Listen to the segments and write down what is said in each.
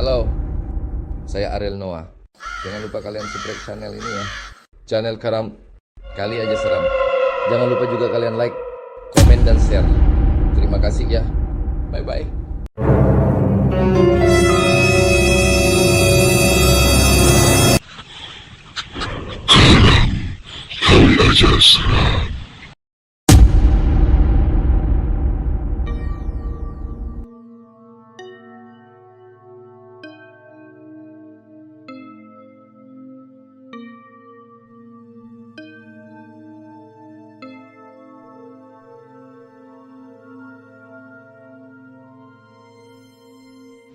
Halo, saya Ariel Noah. Jangan lupa kalian subscribe channel ini ya. Channel Karam Kali Aja Seram. Jangan lupa juga kalian like, komen, dan share. Terima kasih ya. Bye-bye. Kali Aja Seram.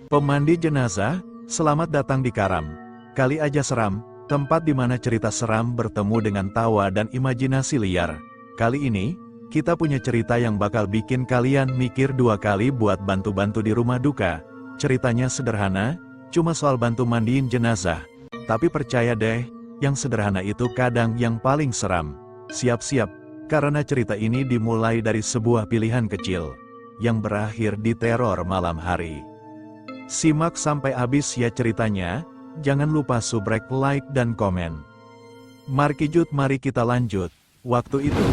Pemandi jenazah, selamat datang di Karam Kali Aja Seram, tempat di mana cerita seram bertemu dengan tawa dan imajinasi liar. Kali ini, kita punya cerita yang bakal bikin kalian mikir dua kali buat bantu-bantu di rumah duka. Ceritanya sederhana, cuma soal bantu mandiin jenazah. Tapi percaya deh, yang sederhana itu kadang yang paling seram. Siap-siap, karena cerita ini dimulai dari sebuah pilihan kecil, yang berakhir di teror malam hari. Simak sampai habis ya ceritanya, jangan lupa subrek, like, dan komen. Markijut, mari kita lanjut. Waktu itu,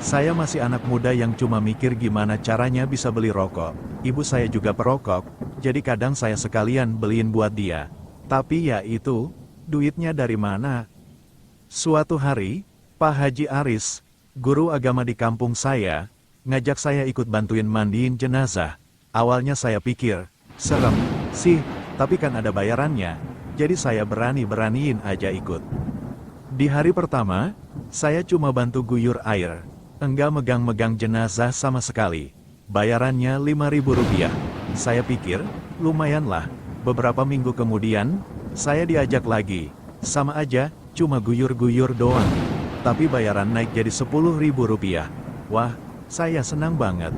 saya masih anak muda yang cuma mikir gimana caranya bisa beli rokok. Ibu saya juga perokok, jadi kadang saya sekalian beliin buat dia. Tapi ya itu, duitnya dari mana? Suatu hari, Pak Haji Aris, guru agama di kampung saya, ngajak saya ikut bantuin mandiin jenazah. Awalnya saya pikir, serem sih, tapi kan ada bayarannya, jadi saya berani-beraniin aja ikut. Di hari pertama, saya cuma bantu guyur air, enggak megang-megang jenazah sama sekali. Bayarannya Rp5.000. Saya pikir, lumayanlah. Beberapa minggu kemudian, saya diajak lagi, sama aja, cuma guyur-guyur doang. Tapi bayaran naik jadi Rp10.000. Wah, saya senang banget.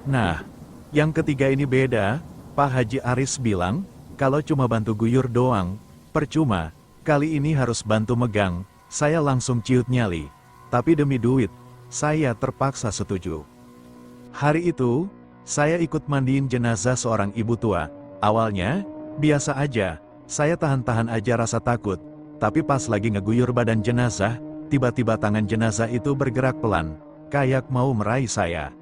Nah, yang ketiga ini beda. Pak Haji Aris bilang, kalau cuma bantu guyur doang, percuma, kali ini harus bantu megang. Saya langsung ciut nyali. Tapi demi duit, saya terpaksa setuju. Hari itu, saya ikut mandiin jenazah seorang ibu tua. Awalnya, biasa aja, saya tahan-tahan aja rasa takut. Tapi pas lagi ngeguyur badan jenazah, tiba-tiba tangan jenazah itu bergerak pelan, kayak mau meraih saya.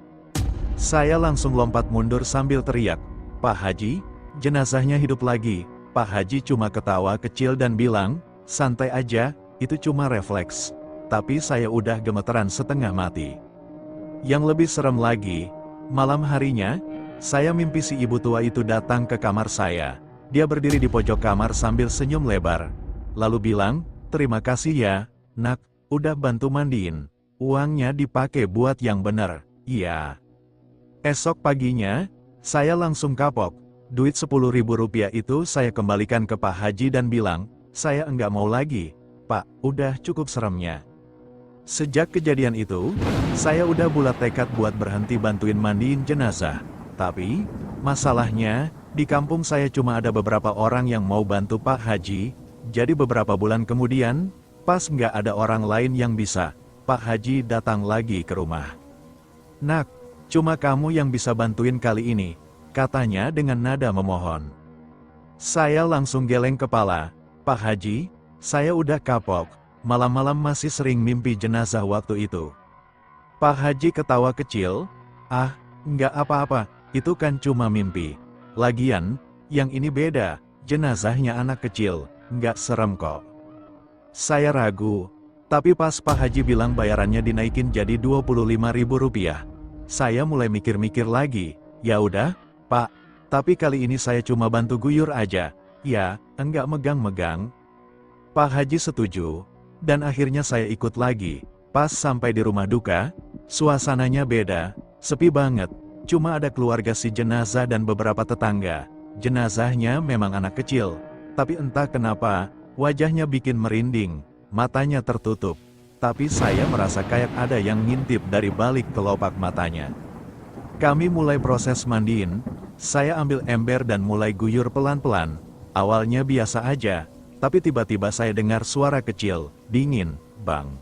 Saya langsung lompat mundur sambil teriak, "Pak Haji, jenazahnya hidup lagi." Pak Haji cuma ketawa kecil dan bilang, "Santai aja, itu cuma refleks." Tapi saya udah gemeteran setengah mati. Yang lebih serem lagi, malam harinya, saya mimpi si ibu tua itu datang ke kamar saya. Dia berdiri di pojok kamar sambil senyum lebar. Lalu bilang, "Terima kasih ya, nak, udah bantu mandiin. Uangnya dipakai buat yang bener." Iya. Esok paginya, saya langsung kapok. Duit Rp10.000 itu saya kembalikan ke Pak Haji dan bilang, "Saya enggak mau lagi, Pak, udah cukup seremnya." Sejak kejadian itu, saya udah bulat tekad buat berhenti bantuin mandiin jenazah. Tapi, masalahnya, di kampung saya cuma ada beberapa orang yang mau bantu Pak Haji, jadi beberapa bulan kemudian, pas nggak ada orang lain yang bisa, Pak Haji datang lagi ke rumah. "Nak, cuma kamu yang bisa bantuin kali ini," katanya dengan nada memohon. Saya langsung geleng kepala, "Pak Haji, saya udah kapok, malam-malam masih sering mimpi jenazah waktu itu." Pak Haji ketawa kecil, "Ah, nggak apa-apa, itu kan cuma mimpi. Lagian, yang ini beda, jenazahnya anak kecil, nggak serem kok." Saya ragu, tapi pas Pak Haji bilang bayarannya dinaikin jadi Rp25.000, saya mulai mikir-mikir lagi. "Ya udah, Pak, tapi kali ini saya cuma bantu guyur aja, ya, enggak megang-megang." Pak Haji setuju, dan akhirnya saya ikut lagi. Pas sampai di rumah duka, suasananya beda, sepi banget, cuma ada keluarga si jenazah dan beberapa tetangga. Jenazahnya memang anak kecil, tapi entah kenapa, wajahnya bikin merinding, matanya tertutup. Tapi saya merasa kayak ada yang ngintip dari balik kelopak matanya. Kami mulai proses mandiin, saya ambil ember dan mulai guyur pelan-pelan. Awalnya biasa aja, tapi tiba-tiba saya dengar suara kecil, dingin, bang.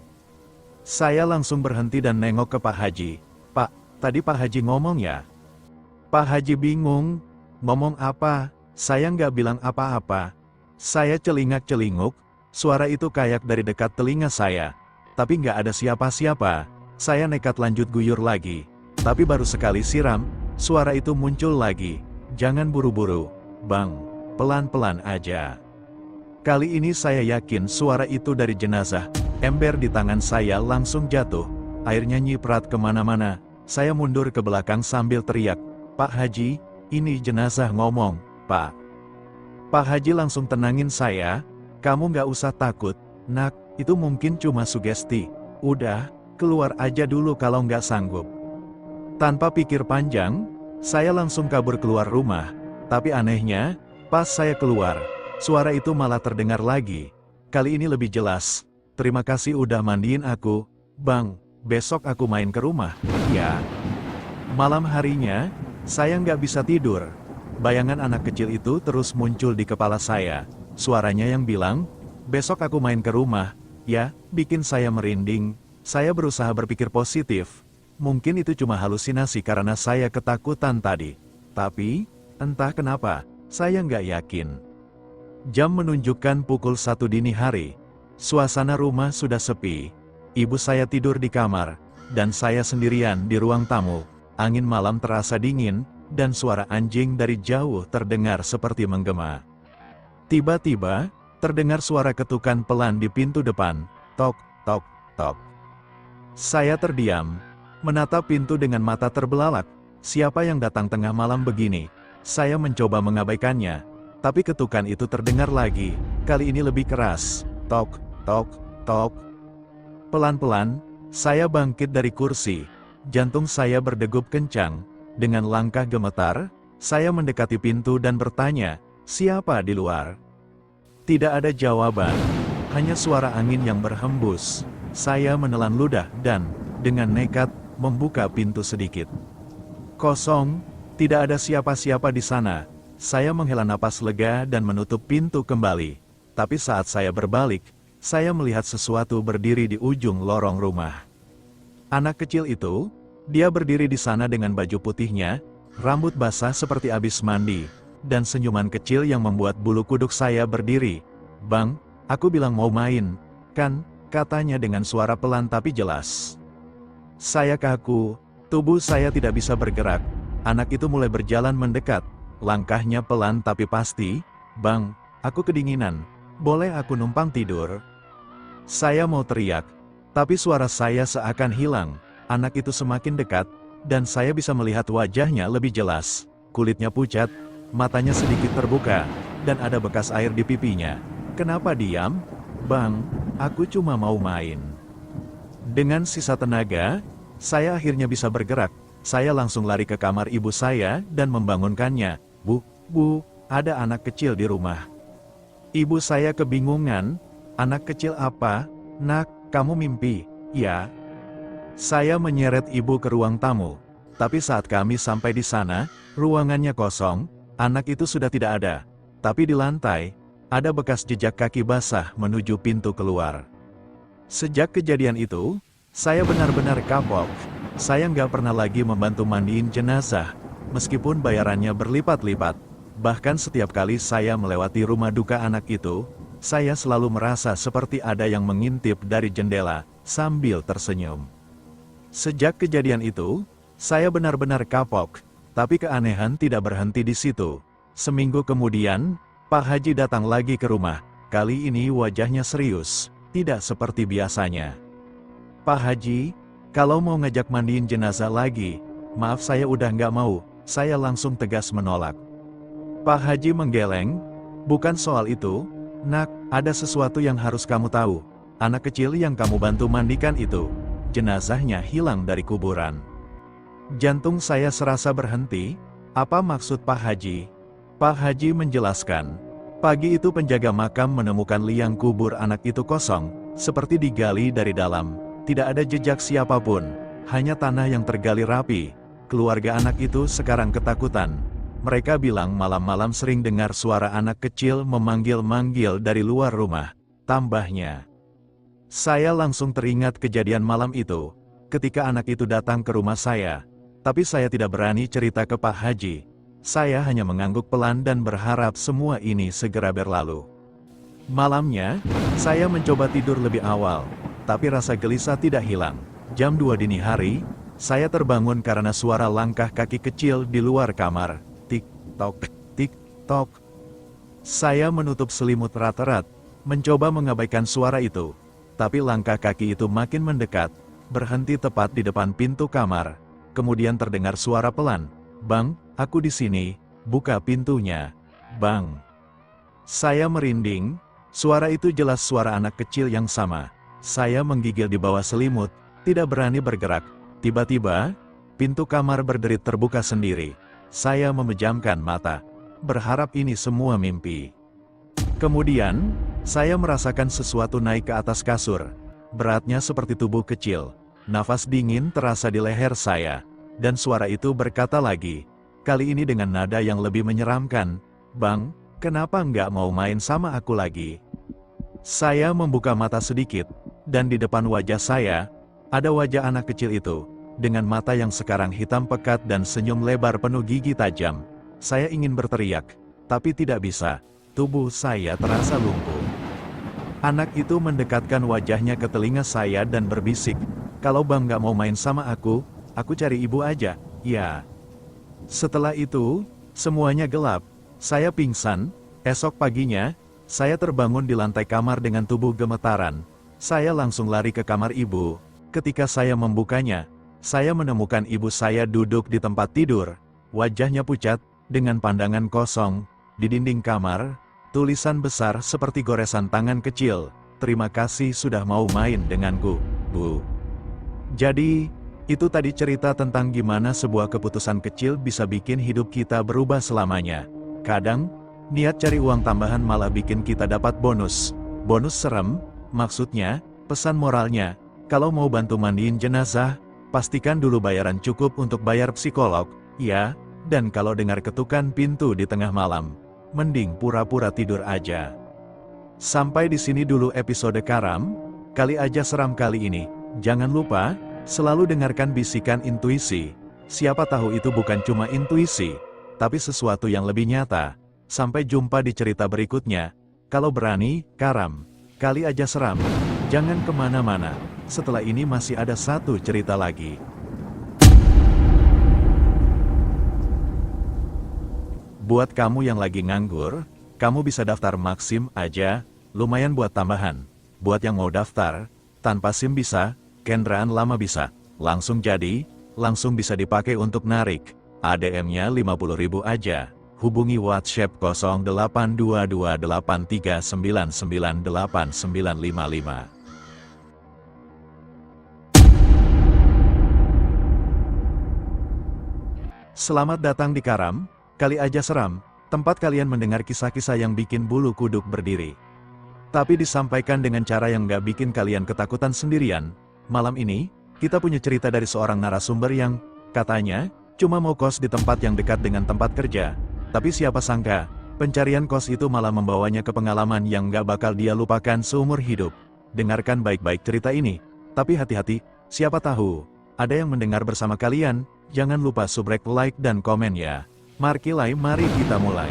Saya langsung berhenti dan nengok ke Pak Haji. "Pak, tadi Pak Haji ngomong ya?" Pak Haji bingung, "Ngomong apa?" Saya nggak bilang apa-apa. Saya celingak-celinguk, suara itu kayak dari dekat telinga saya. Tapi nggak ada siapa-siapa. Saya nekat lanjut guyur lagi. Tapi baru sekali siram, suara itu muncul lagi. Jangan buru-buru, Bang. Pelan-pelan aja. Kali ini saya yakin suara itu dari jenazah. Ember di tangan saya langsung jatuh. Airnya nyiprat kemana-mana. Saya mundur ke belakang sambil teriak, "Pak Haji, ini jenazah ngomong, Pak." Pak Haji langsung tenangin saya, "Kamu nggak usah takut, Nak, itu mungkin cuma sugesti. Udah, keluar aja dulu kalau nggak sanggup." Tanpa pikir panjang, saya langsung kabur keluar rumah. Tapi anehnya, pas saya keluar, suara itu malah terdengar lagi. Kali ini lebih jelas. "Terima kasih udah mandiin aku, Bang. Besok aku main ke rumah, ya." Malam harinya, saya nggak bisa tidur. Bayangan anak kecil itu terus muncul di kepala saya. Suaranya yang bilang, "Besok aku main ke rumah, ya," bikin saya merinding. Saya berusaha berpikir positif. Mungkin itu cuma halusinasi karena saya ketakutan tadi. Tapi, entah kenapa, saya nggak yakin. Jam menunjukkan pukul 1 dini hari. Suasana rumah sudah sepi. Ibu saya tidur di kamar, dan saya sendirian di ruang tamu. Angin malam terasa dingin, dan suara anjing dari jauh terdengar seperti menggema. Tiba-tiba, terdengar suara ketukan pelan di pintu depan. Tok, tok, tok. Saya terdiam, menatap pintu dengan mata terbelalak. Siapa yang datang tengah malam begini? Saya mencoba mengabaikannya, tapi ketukan itu terdengar lagi. Kali ini lebih keras. Tok, tok, tok. Pelan-pelan, saya bangkit dari kursi. Jantung saya berdegup kencang. Dengan langkah gemetar, saya mendekati pintu dan bertanya, "Siapa di luar?" Tidak ada jawaban, hanya suara angin yang berhembus. Saya menelan ludah dan, dengan nekat, membuka pintu sedikit. Kosong, tidak ada siapa-siapa di sana. Saya menghela napas lega dan menutup pintu kembali. Tapi saat saya berbalik, saya melihat sesuatu berdiri di ujung lorong rumah. Anak kecil itu, dia berdiri di sana dengan baju putihnya, rambut basah seperti habis mandi, dan senyuman kecil yang membuat bulu kuduk saya berdiri. "Bang, aku bilang mau main, kan?" katanya dengan suara pelan tapi jelas. Saya kaku, tubuh saya tidak bisa bergerak. Anak itu mulai berjalan mendekat, langkahnya pelan tapi pasti. "Bang, aku kedinginan. Boleh aku numpang tidur?" Saya mau teriak, tapi suara saya seakan hilang. Anak itu semakin dekat, dan saya bisa melihat wajahnya lebih jelas. Kulitnya pucat, matanya sedikit terbuka, dan ada bekas air di pipinya. "Kenapa diam? Bang, aku cuma mau main." Dengan sisa tenaga, saya akhirnya bisa bergerak. Saya langsung lari ke kamar ibu saya dan membangunkannya. Bu, ada anak kecil di rumah." Ibu saya kebingungan. "Anak kecil apa? Nak, kamu mimpi?" "Ya." Saya menyeret ibu ke ruang tamu. Tapi saat kami sampai di sana, ruangannya kosong, anak itu sudah tidak ada. Tapi di lantai, ada bekas jejak kaki basah menuju pintu keluar. Sejak kejadian itu, saya benar-benar kapok. Saya nggak pernah lagi membantu mandiin jenazah, meskipun bayarannya berlipat-lipat. Bahkan setiap kali saya melewati rumah duka anak itu, saya selalu merasa seperti ada yang mengintip dari jendela, sambil tersenyum. Sejak kejadian itu, saya benar-benar kapok, tapi keanehan tidak berhenti di situ. Seminggu kemudian, Pak Haji datang lagi ke rumah. Kali ini wajahnya serius, tidak seperti biasanya. "Pak Haji, kalau mau ngajak mandiin jenazah lagi, maaf saya udah nggak mau." Saya langsung tegas menolak. Pak Haji menggeleng, "Bukan soal itu, Nak, ada sesuatu yang harus kamu tahu. Anak kecil yang kamu bantu mandikan itu, jenazahnya hilang dari kuburan." Jantung saya serasa berhenti. Apa maksud Pak Haji? Pak Haji menjelaskan. Pagi itu penjaga makam menemukan liang kubur anak itu kosong, seperti digali dari dalam. Tidak ada jejak siapapun, hanya tanah yang tergali rapi. Keluarga anak itu sekarang ketakutan. Mereka bilang malam-malam sering dengar suara anak kecil memanggil-manggil dari luar rumah. Tambahnya, saya langsung teringat kejadian malam itu, ketika anak itu datang ke rumah saya. Tapi saya tidak berani cerita ke Pak Haji. Saya hanya mengangguk pelan dan berharap semua ini segera berlalu. Malamnya, saya mencoba tidur lebih awal, tapi rasa gelisah tidak hilang. Jam 2 dini hari, saya terbangun karena suara langkah kaki kecil di luar kamar. Tik-tok, tik-tok. Saya menutup selimut erat-erat, mencoba mengabaikan suara itu. Tapi langkah kaki itu makin mendekat, berhenti tepat di depan pintu kamar. Kemudian terdengar suara pelan. "Bang, aku di sini, buka pintunya. Bang." Saya merinding, suara itu jelas suara anak kecil yang sama. Saya menggigil di bawah selimut, tidak berani bergerak. Tiba-tiba, pintu kamar berderit terbuka sendiri. Saya memejamkan mata, berharap ini semua mimpi. Kemudian, saya merasakan sesuatu naik ke atas kasur. Beratnya seperti tubuh kecil. Nafas dingin terasa di leher saya. Dan suara itu berkata lagi, kali ini dengan nada yang lebih menyeramkan, "Bang, kenapa nggak mau main sama aku lagi?" Saya membuka mata sedikit, dan di depan wajah saya, ada wajah anak kecil itu, dengan mata yang sekarang hitam pekat dan senyum lebar penuh gigi tajam. Saya ingin berteriak, tapi tidak bisa. Tubuh saya terasa lumpuh. Anak itu mendekatkan wajahnya ke telinga saya dan berbisik, "Kalau Bang nggak mau main sama aku cari ibu aja, ya." Setelah itu, semuanya gelap. Saya pingsan. Esok paginya, saya terbangun di lantai kamar dengan tubuh gemetaran. Saya langsung lari ke kamar ibu. Ketika saya membukanya, saya menemukan ibu saya duduk di tempat tidur. Wajahnya pucat, dengan pandangan kosong. Di dinding kamar, tulisan besar seperti goresan tangan kecil, "Terima kasih sudah mau main denganku, Bu." Jadi, itu tadi cerita tentang gimana sebuah keputusan kecil bisa bikin hidup kita berubah selamanya. Kadang, niat cari uang tambahan malah bikin kita dapat bonus. Bonus serem, maksudnya, pesan moralnya, kalau mau bantu mandiin jenazah, pastikan dulu bayaran cukup untuk bayar psikolog, ya, dan kalau dengar ketukan pintu di tengah malam, mending pura-pura tidur aja. Sampai di sini dulu episode Karam, Kali Aja Seram kali ini. Jangan lupa, selalu dengarkan bisikan intuisi. Siapa tahu itu bukan cuma intuisi, tapi sesuatu yang lebih nyata. Sampai jumpa di cerita berikutnya. Kalau berani, Karam. Kali Aja Seram. Jangan kemana-mana. Setelah ini masih ada satu cerita lagi. Buat kamu yang lagi nganggur, kamu bisa daftar Maxim aja, lumayan buat tambahan. Buat yang mau daftar, tanpa SIM bisa, kendaraan lama bisa, langsung jadi, langsung bisa dipakai untuk narik. ADM-nya 50.000 aja. Hubungi WhatsApp 08228399989955. Selamat datang di Karam, Kali Aja Seram, tempat kalian mendengar kisah-kisah yang bikin bulu kuduk berdiri. Tapi disampaikan dengan cara yang gak bikin kalian ketakutan sendirian. Malam ini, kita punya cerita dari seorang narasumber yang, katanya, cuma mau kos di tempat yang dekat dengan tempat kerja. Tapi siapa sangka, pencarian kos itu malah membawanya ke pengalaman yang gak bakal dia lupakan seumur hidup. Dengarkan baik-baik cerita ini. Tapi hati-hati, siapa tahu, ada yang mendengar bersama kalian. Jangan lupa subrek, like, dan komen ya. Markilai, mari kita mulai.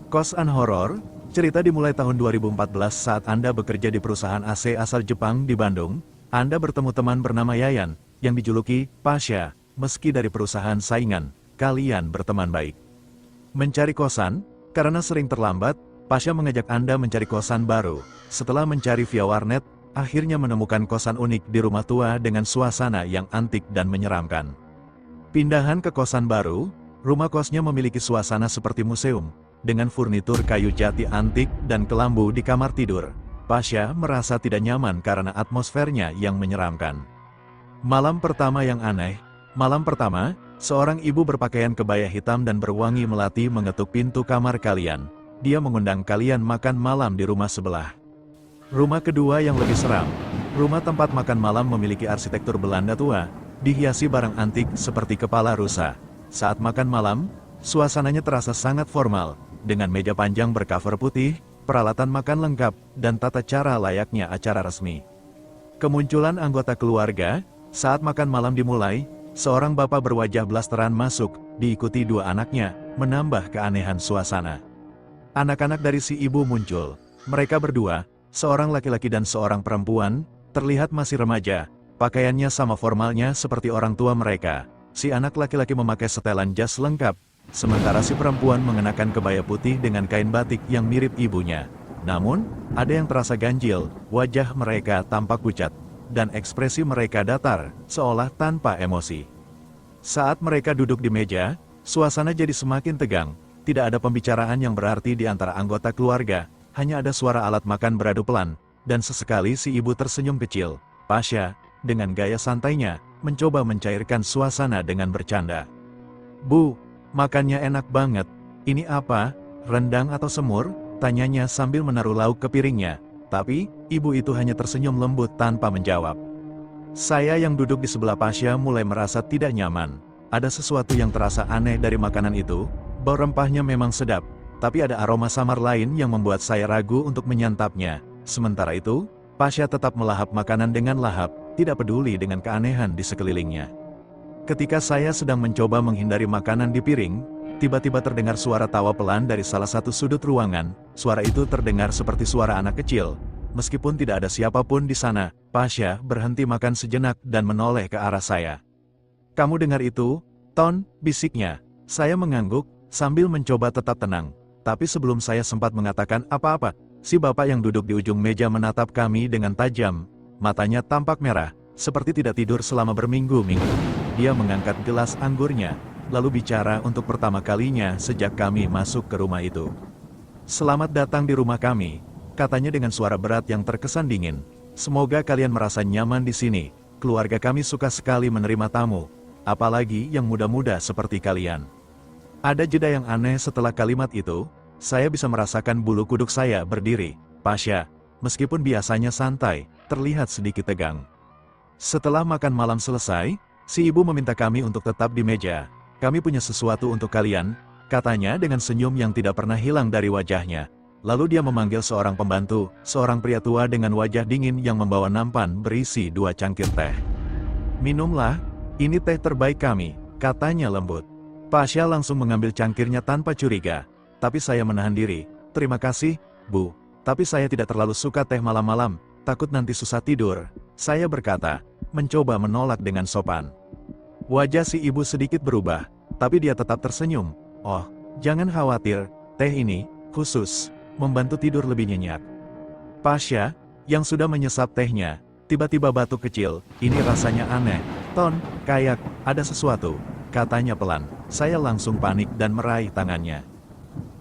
Kosan horor, cerita dimulai tahun 2014 saat Anda bekerja di perusahaan AC asal Jepang di Bandung. Anda bertemu teman bernama Yayan, yang dijuluki Pasha. Meski dari perusahaan saingan, kalian berteman baik. Mencari kosan, karena sering terlambat, Pasha mengajak Anda mencari kosan baru. Setelah mencari via warnet, akhirnya menemukan kosan unik di rumah tua dengan suasana yang antik dan menyeramkan. Pindahan ke kosan baru, rumah kosnya memiliki suasana seperti museum, dengan furnitur kayu jati antik dan kelambu di kamar tidur. Pasha merasa tidak nyaman karena atmosfernya yang menyeramkan. Malam pertama yang aneh. Malam pertama, seorang ibu berpakaian kebaya hitam dan berwangi melati mengetuk pintu kamar kalian. Dia mengundang kalian makan malam di rumah sebelah. Rumah kedua yang lebih seram. Rumah tempat makan malam memiliki arsitektur Belanda tua, dihiasi barang antik seperti kepala rusa. Saat makan malam, suasananya terasa sangat formal, dengan meja panjang bercover putih, peralatan makan lengkap, dan tata cara layaknya acara resmi. Kemunculan anggota keluarga, Saat makan malam dimulai, seorang bapak berwajah blasteran masuk, diikuti dua anaknya, menambah keanehan suasana. Anak-anak dari si ibu muncul. Mereka berdua, seorang laki-laki dan seorang perempuan, terlihat masih remaja. Pakaiannya sama formalnya seperti orang tua mereka. Si anak laki-laki memakai setelan jas lengkap, sementara si perempuan mengenakan kebaya putih dengan kain batik yang mirip ibunya. Namun, ada yang terasa ganjil, wajah mereka tampak pucat, dan ekspresi mereka datar, seolah tanpa emosi. Saat mereka duduk di meja, suasana jadi semakin tegang. Tidak ada pembicaraan yang berarti di antara anggota keluarga, hanya ada suara alat makan beradu pelan, dan sesekali si ibu tersenyum kecil. Pasha, dengan gaya santainya, mencoba mencairkan suasana dengan bercanda. "Bu, makannya enak banget. Ini apa, rendang atau semur?" tanyanya sambil menaruh lauk ke piringnya. Tapi, ibu itu hanya tersenyum lembut tanpa menjawab. Saya yang duduk di sebelah Pasha mulai merasa tidak nyaman. Ada sesuatu yang terasa aneh dari makanan itu. Bau rempahnya memang sedap, tapi ada aroma samar lain yang membuat saya ragu untuk menyantapnya. Sementara itu, Pasha tetap melahap makanan dengan lahap, tidak peduli dengan keanehan di sekelilingnya. Ketika saya sedang mencoba menghindari makanan di piring, tiba-tiba terdengar suara tawa pelan dari salah satu sudut ruangan. Suara itu terdengar seperti suara anak kecil. Meskipun tidak ada siapapun di sana, Pasha berhenti makan sejenak dan menoleh ke arah saya. "Kamu dengar itu, Ton?" bisiknya. Saya mengangguk, sambil mencoba tetap tenang. Tapi sebelum saya sempat mengatakan apa-apa, si bapak yang duduk di ujung meja menatap kami dengan tajam. Matanya tampak merah, seperti tidak tidur selama berminggu-minggu. Dia mengangkat gelas anggurnya, lalu bicara untuk pertama kalinya sejak kami masuk ke rumah itu. "Selamat datang di rumah kami," katanya dengan suara berat yang terkesan dingin. "Semoga kalian merasa nyaman di sini. Keluarga kami suka sekali menerima tamu, apalagi yang muda-muda seperti kalian." Ada jeda yang aneh setelah kalimat itu. Saya bisa merasakan bulu kuduk saya berdiri. Pasha, meskipun biasanya santai, terlihat sedikit tegang. Setelah makan malam selesai, si ibu meminta kami untuk tetap di meja. "Kami punya sesuatu untuk kalian," katanya dengan senyum yang tidak pernah hilang dari wajahnya. Lalu dia memanggil seorang pembantu, seorang pria tua dengan wajah dingin yang membawa nampan berisi 2 cangkir teh. "Minumlah, ini teh terbaik kami," katanya lembut. Pasha langsung mengambil cangkirnya tanpa curiga. Tapi saya menahan diri. "Terima kasih, Bu. Tapi saya tidak terlalu suka teh malam-malam, takut nanti susah tidur," saya berkata, mencoba menolak dengan sopan. Wajah si ibu sedikit berubah, tapi dia tetap tersenyum. "Oh, jangan khawatir, teh ini, khusus, membantu tidur lebih nyenyak." Pasha, yang sudah menyesap tehnya, tiba-tiba batuk kecil. "Ini rasanya aneh. Ton, kayak, ada sesuatu," katanya pelan. Saya langsung panik dan meraih tangannya.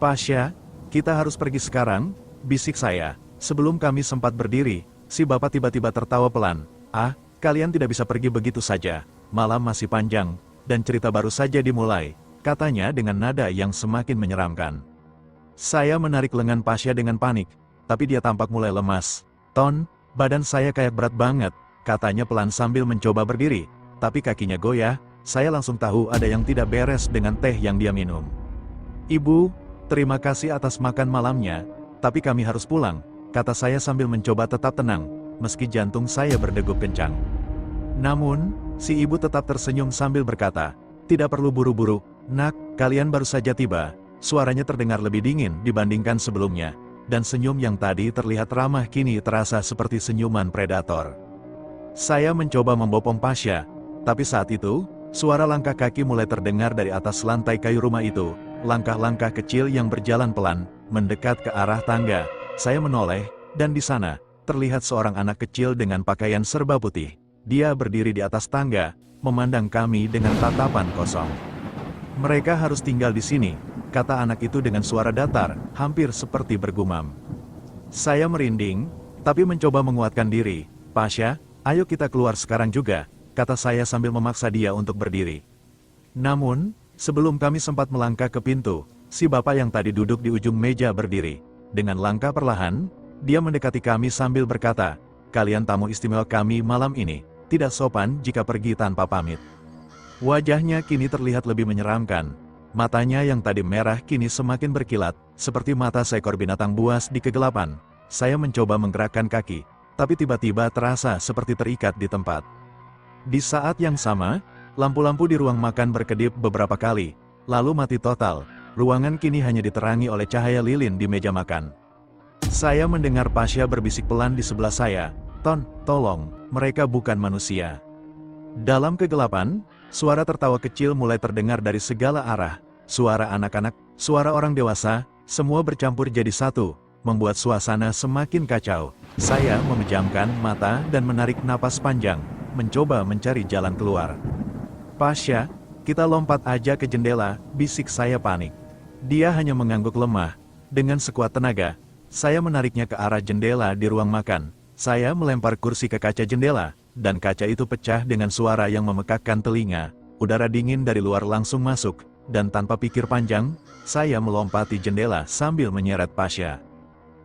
"Pasha, kita harus pergi sekarang," bisik saya. Sebelum kami sempat berdiri, si bapak tiba-tiba tertawa pelan. "Ah, kalian tidak bisa pergi begitu saja. Malam masih panjang, dan cerita baru saja dimulai," katanya dengan nada yang semakin menyeramkan. Saya menarik lengan Pasha dengan panik, tapi dia tampak mulai lemas. "Ton, badan saya kayak berat banget," katanya pelan sambil mencoba berdiri, tapi kakinya goyah. Saya langsung tahu ada yang tidak beres dengan teh yang dia minum. "Ibu, terima kasih atas makan malamnya, tapi kami harus pulang," kata saya sambil mencoba tetap tenang, meski jantung saya berdegup kencang. Namun, si ibu tetap tersenyum sambil berkata, "Tidak perlu buru-buru, Nak, kalian baru saja tiba." Suaranya terdengar lebih dingin dibandingkan sebelumnya, dan senyum yang tadi terlihat ramah kini terasa seperti senyuman predator. Saya mencoba membopong Pasha, tapi saat itu, suara langkah kaki mulai terdengar dari atas lantai kayu rumah itu. Langkah-langkah kecil yang berjalan pelan, mendekat ke arah tangga. Saya menoleh, dan di sana, terlihat seorang anak kecil dengan pakaian serba putih. Dia berdiri di atas tangga, memandang kami dengan tatapan kosong. "Mereka harus tinggal di sini," kata anak itu dengan suara datar, hampir seperti bergumam. Saya merinding, tapi mencoba menguatkan diri. "Pasha, ayo kita keluar sekarang juga," kata saya sambil memaksa dia untuk berdiri. Namun, sebelum kami sempat melangkah ke pintu, si bapak yang tadi duduk di ujung meja berdiri. Dengan langkah perlahan, dia mendekati kami sambil berkata, "Kalian tamu istimewa kami malam ini, tidak sopan jika pergi tanpa pamit." Wajahnya kini terlihat lebih menyeramkan. Matanya yang tadi merah kini semakin berkilat, seperti mata seekor binatang buas di kegelapan. Saya mencoba menggerakkan kaki, tapi tiba-tiba terasa seperti terikat di tempat. Di saat yang sama, lampu-lampu di ruang makan berkedip beberapa kali, lalu mati total. Ruangan kini hanya diterangi oleh cahaya lilin di meja makan. Saya mendengar Pasha berbisik pelan di sebelah saya, "Ton, tolong, mereka bukan manusia." Dalam kegelapan, suara tertawa kecil mulai terdengar dari segala arah. Suara anak-anak, suara orang dewasa, semua bercampur jadi satu, membuat suasana semakin kacau. Saya memejamkan mata dan menarik napas panjang, mencoba mencari jalan keluar. "Pasha, kita lompat aja ke jendela," bisik saya panik. Dia hanya mengangguk lemah. Dengan sekuat tenaga, saya menariknya ke arah jendela di ruang makan. Saya melempar kursi ke kaca jendela, dan kaca itu pecah dengan suara yang memekakkan telinga. Udara dingin dari luar langsung masuk, dan tanpa pikir panjang, saya melompati jendela sambil menyeret Pasha.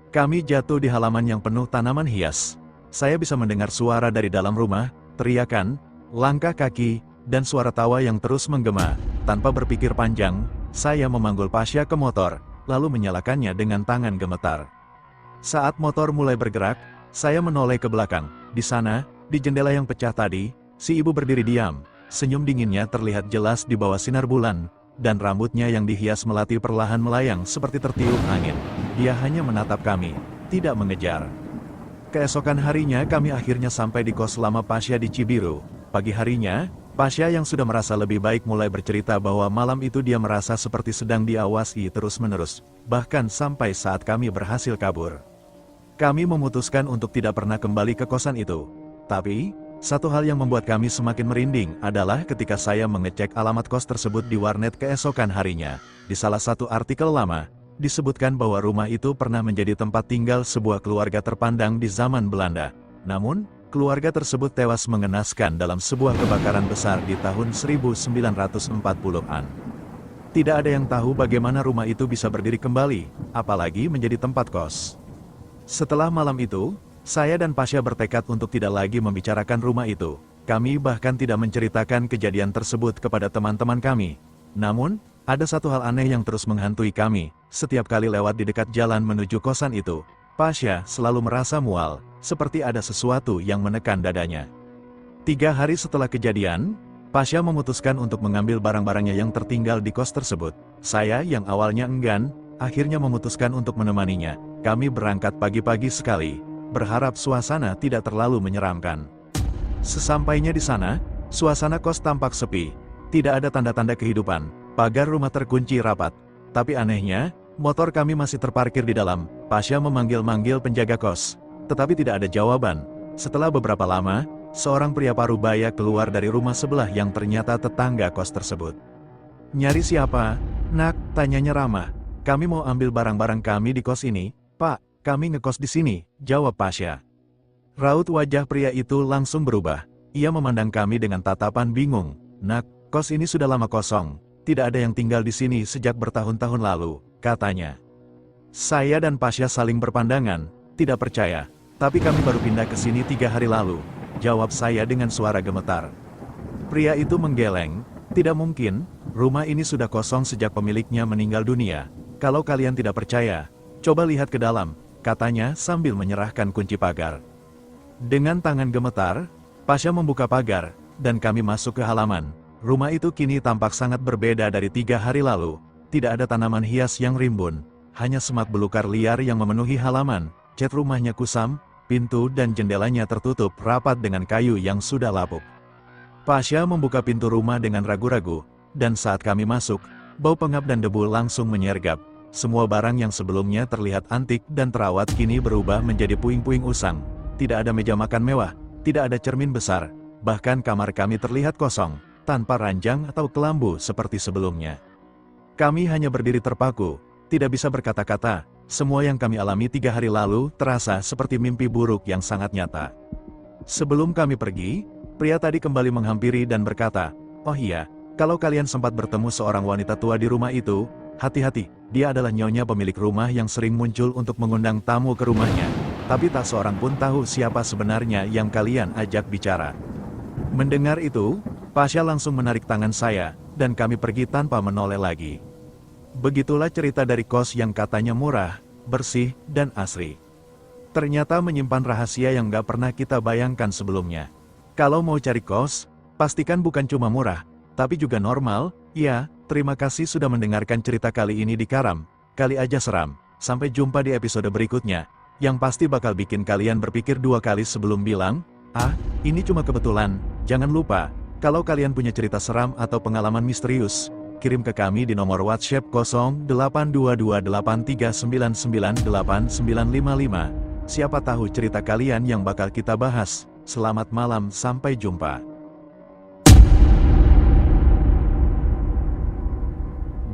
Kami jatuh di halaman yang penuh tanaman hias. Saya bisa mendengar suara dari dalam rumah, teriakan, langkah kaki, dan suara tawa yang terus menggema. Tanpa berpikir panjang, saya memanggul Pasha ke motor, lalu menyalakannya dengan tangan gemetar. Saat motor mulai bergerak, saya menoleh ke belakang. Di sana, di jendela yang pecah tadi, si ibu berdiri diam. Senyum dinginnya terlihat jelas di bawah sinar bulan, dan rambutnya yang dihias melati perlahan melayang seperti tertiup angin. Dia hanya menatap kami, tidak mengejar. Keesokan harinya kami akhirnya sampai di kos lama Pasha di Cibiru. Pagi harinya, Pasha yang sudah merasa lebih baik mulai bercerita bahwa malam itu dia merasa seperti sedang diawasi terus-menerus, bahkan sampai saat kami berhasil kabur. Kami memutuskan untuk tidak pernah kembali ke kosan itu. Tapi, satu hal yang membuat kami semakin merinding adalah ketika saya mengecek alamat kos tersebut di warnet keesokan harinya. Di salah satu artikel lama, disebutkan bahwa rumah itu pernah menjadi tempat tinggal sebuah keluarga terpandang di zaman Belanda. Namun, keluarga tersebut tewas mengenaskan dalam sebuah kebakaran besar di tahun 1940-an. Tidak ada yang tahu bagaimana rumah itu bisa berdiri kembali, apalagi menjadi tempat kos. Setelah malam itu, saya dan Pasha bertekad untuk tidak lagi membicarakan rumah itu. Kami bahkan tidak menceritakan kejadian tersebut kepada teman-teman kami. Namun, ada satu hal aneh yang terus menghantui kami. Setiap kali lewat di dekat jalan menuju kosan itu, Pasha selalu merasa mual, seperti ada sesuatu yang menekan dadanya. 3 hari setelah kejadian, Pasha memutuskan untuk mengambil barang-barangnya yang tertinggal di kos tersebut. Saya yang awalnya enggan, akhirnya memutuskan untuk menemaninya. Kami berangkat pagi-pagi sekali, berharap suasana tidak terlalu menyeramkan. Sesampainya di sana, suasana kos tampak sepi. Tidak ada tanda-tanda kehidupan. Pagar rumah terkunci rapat. Tapi anehnya, motor kami masih terparkir di dalam. Pasha memanggil-manggil penjaga kos, tetapi tidak ada jawaban. Setelah beberapa lama, seorang pria parubaya keluar dari rumah sebelah yang ternyata tetangga kos tersebut. "Nyari siapa, Nak?" tanyanya ramah. "Kami mau ambil barang-barang kami di kos ini, Pak. Kami ngekos di sini," jawab Pasha. Raut wajah pria itu langsung berubah. Ia memandang kami dengan tatapan bingung. "Nak, kos ini sudah lama kosong. Tidak ada yang tinggal di sini sejak bertahun-tahun lalu," katanya. Saya dan Pasha saling berpandangan, tidak percaya. "Tapi kami baru pindah ke sini 3 hari lalu," jawab saya dengan suara gemetar. Pria itu menggeleng. "Tidak mungkin, rumah ini sudah kosong sejak pemiliknya meninggal dunia. Kalau kalian tidak percaya, coba lihat ke dalam," katanya sambil menyerahkan kunci pagar. Dengan tangan gemetar, Pasha membuka pagar, dan kami masuk ke halaman. Rumah itu kini tampak sangat berbeda dari 3 hari lalu. Tidak ada tanaman hias yang rimbun, hanya semak belukar liar yang memenuhi halaman. Cat rumahnya kusam, pintu dan jendelanya tertutup rapat dengan kayu yang sudah lapuk. Pasha membuka pintu rumah dengan ragu-ragu, dan saat kami masuk, bau pengap dan debu langsung menyergap. Semua barang yang sebelumnya terlihat antik dan terawat kini berubah menjadi puing-puing usang. Tidak ada meja makan mewah, tidak ada cermin besar, bahkan kamar kami terlihat kosong, tanpa ranjang atau kelambu seperti sebelumnya. Kami hanya berdiri terpaku, tidak bisa berkata-kata. Semua yang kami alami 3 hari lalu terasa seperti mimpi buruk yang sangat nyata. Sebelum kami pergi, pria tadi kembali menghampiri dan berkata, "Oh iya, kalau kalian sempat bertemu seorang wanita tua di rumah itu, hati-hati, dia adalah nyonya pemilik rumah yang sering muncul untuk mengundang tamu ke rumahnya. Tapi tak seorang pun tahu siapa sebenarnya yang kalian ajak bicara." Mendengar itu, Pasha langsung menarik tangan saya, dan kami pergi tanpa menoleh lagi. Begitulah cerita dari kos yang katanya murah, bersih, dan asri. Ternyata menyimpan rahasia yang gak pernah kita bayangkan sebelumnya. Kalau mau cari kos, pastikan bukan cuma murah, tapi juga normal. Ya, terima kasih sudah mendengarkan cerita kali ini di Karam Kali Aja Seram. Sampai jumpa di episode berikutnya, yang pasti bakal bikin kalian berpikir dua kali sebelum bilang, "Ah, ini cuma kebetulan." Jangan lupa, kalau kalian punya cerita seram atau pengalaman misterius, kirim ke kami di nomor WhatsApp 082283998955. Siapa tahu cerita kalian yang bakal kita bahas. Selamat malam, sampai jumpa.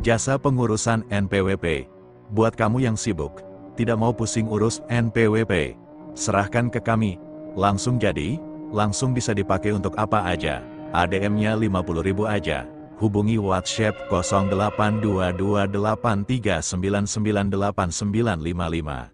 Jasa pengurusan NPWP. Buat kamu yang sibuk, tidak mau pusing urus NPWP, serahkan ke kami. Langsung jadi, langsung bisa dipakai untuk apa aja. ADM-nya 50.000 aja. Hubungi WhatsApp 082283998955.